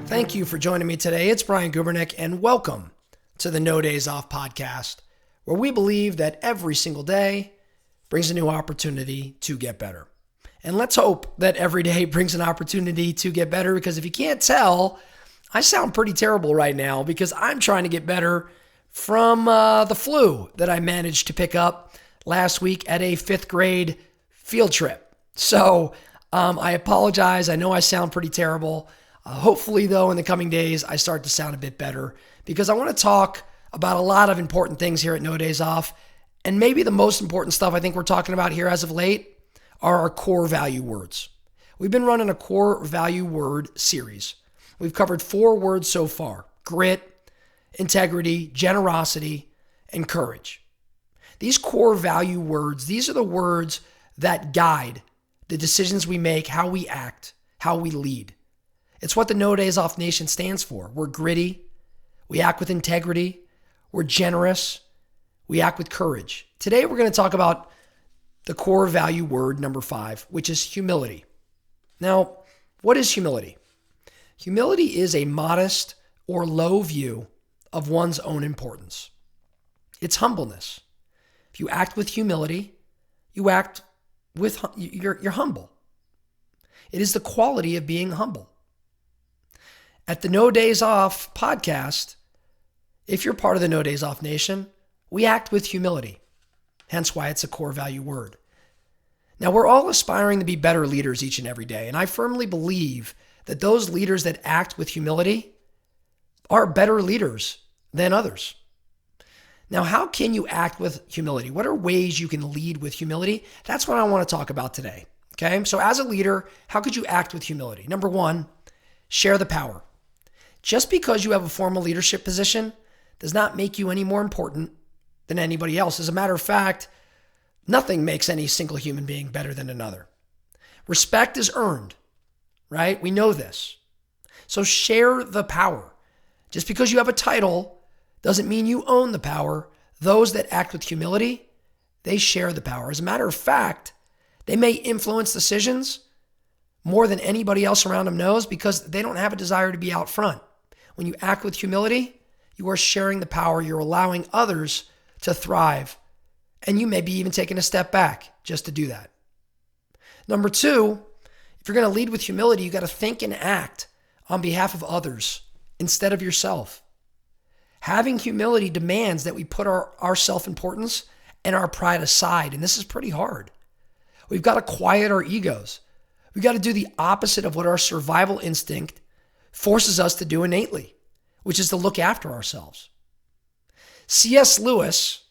Thank you for joining me today. It's Brian Gubernick, and welcome to the No Days Off podcast, where we believe that every single day brings a new opportunity to get better. And let's hope that every day brings an opportunity to get better, because if you can't tell, I sound pretty terrible right now because I'm trying to get better from the flu that I managed to pick up last week at a 5th grade field trip. So I apologize. I know I sound pretty terrible. Hopefully, though, in the coming days, I start to sound a bit better, because I want to talk about a lot of important things here at No Days Off. And maybe the most important stuff I think we're talking about here as of late are our core value words. We've been running a core value word series. We've covered 4 words so far: grit, integrity, generosity, and courage. These core value words, these are the words that guide the decisions we make, how we act, how we lead. It's what the No Days Off Nation stands for. We're gritty. We act with integrity. We're generous. We act with courage. Today, we're going to talk about the core value word number 5, which is humility. Now, what is humility? Humility is a modest or low view of one's own importance. It's humbleness. If you act with humility, you act with, you're humble. It is the quality of being humble. At the No Days Off podcast, if you're part of the No Days Off Nation, we act with humility, hence why it's a core value word. Now, we're all aspiring to be better leaders each and every day, and I firmly believe that those leaders that act with humility are better leaders than others. Now, how can you act with humility? What are ways you can lead with humility? That's what I want to talk about today, okay? So as a leader, how could you act with humility? Number 1, share the power. Just because you have a formal leadership position does not make you any more important than anybody else. As a matter of fact, nothing makes any single human being better than another. Respect is earned, right? We know this. So share the power. Just because you have a title doesn't mean you own the power. Those that act with humility, they share the power. As a matter of fact, they may influence decisions more than anybody else around them knows, because they don't have a desire to be out front. When you act with humility, you are sharing the power. You're allowing others to thrive. And you may be even taking a step back just to do that. Number 2, if you're going to lead with humility, you got to think and act on behalf of others instead of yourself. Having humility demands that we put our self-importance and our pride aside. And this is pretty hard. We've got to quiet our egos. We got to do the opposite of what our survival instinct forces us to do innately, which is to look after ourselves. C.S. Lewis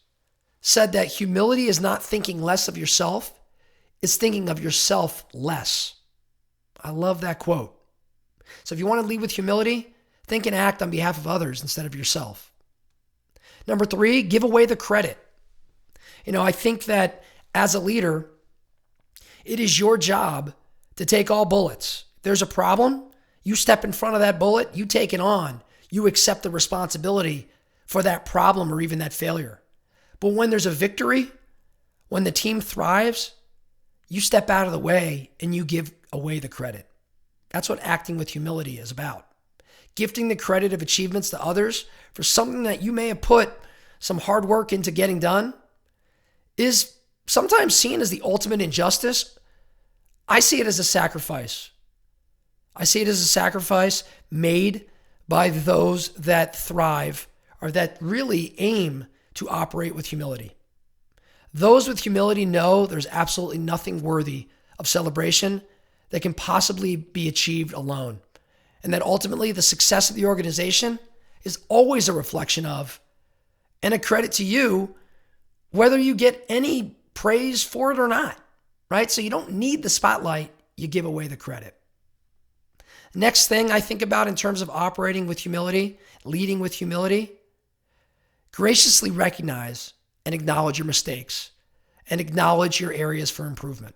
said that humility is not thinking less of yourself, it's thinking of yourself less. I love that quote. So if you want to lead with humility, think and act on behalf of others instead of yourself. Number 3, give away the credit. I think that as a leader, it is your job to take all bullets. If there's a problem, you step in front of that bullet, you take it on. You accept the responsibility for that problem or even that failure. But when there's a victory, when the team thrives, you step out of the way and you give away the credit. That's what acting with humility is about. Gifting the credit of achievements to others for something that you may have put some hard work into getting done is sometimes seen as the ultimate injustice. I see it as a sacrifice. I see it as a sacrifice made by those that thrive or that really aim to operate with humility. Those with humility know there's absolutely nothing worthy of celebration that can possibly be achieved alone. And that ultimately the success of the organization is always a reflection of and a credit to you, whether you get any praise for it or not, right? So you don't need the spotlight, you give away the credit. Next thing I think about in terms of operating with humility, leading with humility, graciously recognize and acknowledge your mistakes and acknowledge your areas for improvement.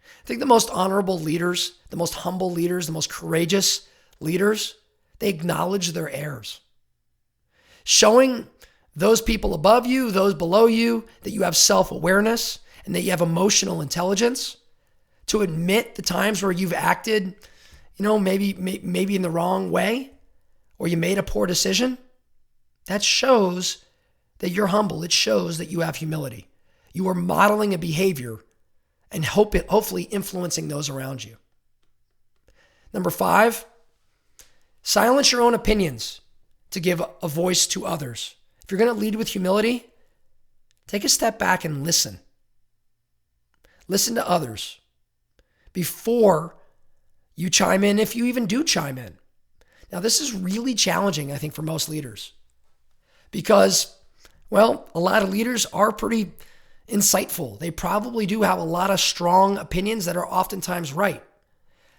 I think the most honorable leaders, the most humble leaders, the most courageous leaders, they acknowledge their errors. Showing those people above you, those below you, that you have self-awareness and that you have emotional intelligence, to admit the times where you've acted, maybe in the wrong way, or you made a poor decision, that shows that you're humble. It shows that you have humility. You are modeling a behavior and hopefully influencing those around you. Number 5, silence your own opinions to give a voice to others. If you're going to lead with humility, take a step back and listen. Listen to others before you chime in, if you even do chime in. Now, this is really challenging, I think, for most leaders because, a lot of leaders are pretty insightful. They probably do have a lot of strong opinions that are oftentimes right.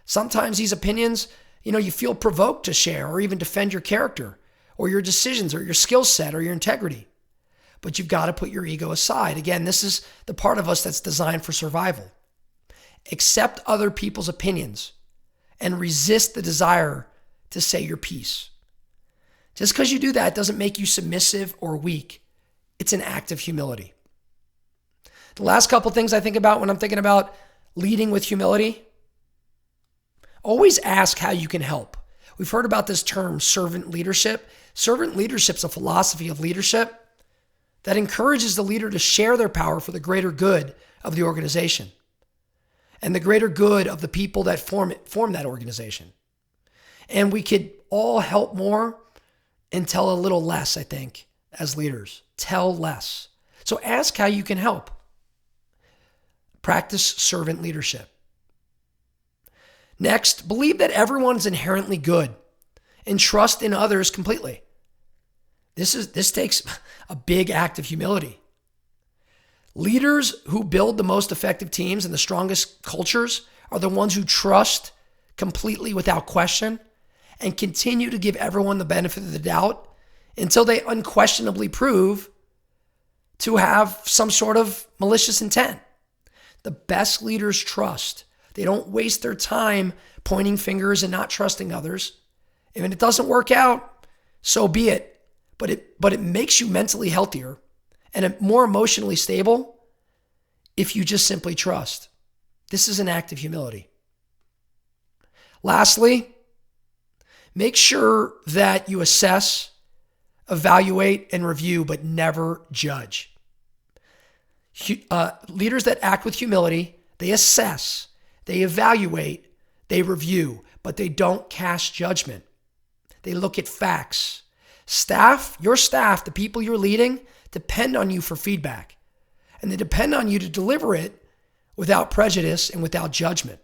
Sometimes these opinions, you feel provoked to share or even defend your character or your decisions or your skill set or your integrity. But you've got to put your ego aside. Again, this is the part of us that's designed for survival. Accept other people's opinions and resist the desire to say your piece. Just because you do that doesn't make you submissive or weak. It's an act of humility. The last couple things I think about when I'm thinking about leading with humility, always ask how you can help. We've heard about this term, servant leadership. Servant leadership is a philosophy of leadership that encourages the leader to share their power for the greater good of the organization and the greater good of the people that form that organization. And we could all help more and tell a little less, I think, as leaders. Tell less. So ask how you can help. Practice servant leadership. Next, believe that everyone's inherently good and trust in others completely. This takes a big act of humility. Leaders who build the most effective teams and the strongest cultures are the ones who trust completely without question and continue to give everyone the benefit of the doubt until they unquestionably prove to have some sort of malicious intent. The best leaders trust. They don't waste their time pointing fingers and not trusting others. If it doesn't work out, so be it. But it makes you mentally healthier and more emotionally stable if you just simply trust. This is an act of humility. Lastly, make sure that you assess, evaluate, and review, but never judge. Leaders that act with humility, they assess, they evaluate, they review, but they don't cast judgment. They look at facts. Your staff, the people you're leading, depend on you for feedback. And they depend on you to deliver it without prejudice and without judgment.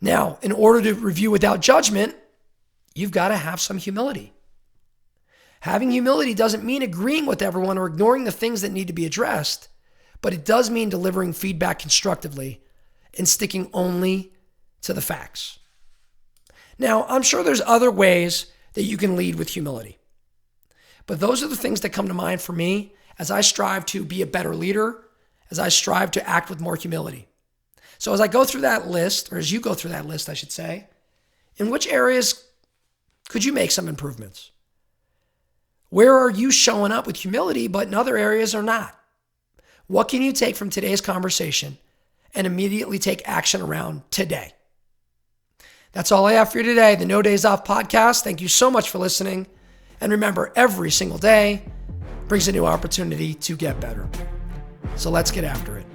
Now, in order to review without judgment, you've got to have some humility. Having humility doesn't mean agreeing with everyone or ignoring the things that need to be addressed, but it does mean delivering feedback constructively and sticking only to the facts. Now, I'm sure there's other ways that you can lead with humility, but those are the things that come to mind for me as I strive to be a better leader, as I strive to act with more humility. So as I go through that list, or as you go through that list, I should say, in which areas could you make some improvements? Where are you showing up with humility, but in other areas are not? What can you take from today's conversation and immediately take action around today? That's all I have for you today, the No Days Off podcast. Thank you so much for listening. And remember, every single day brings a new opportunity to get better. So let's get after it.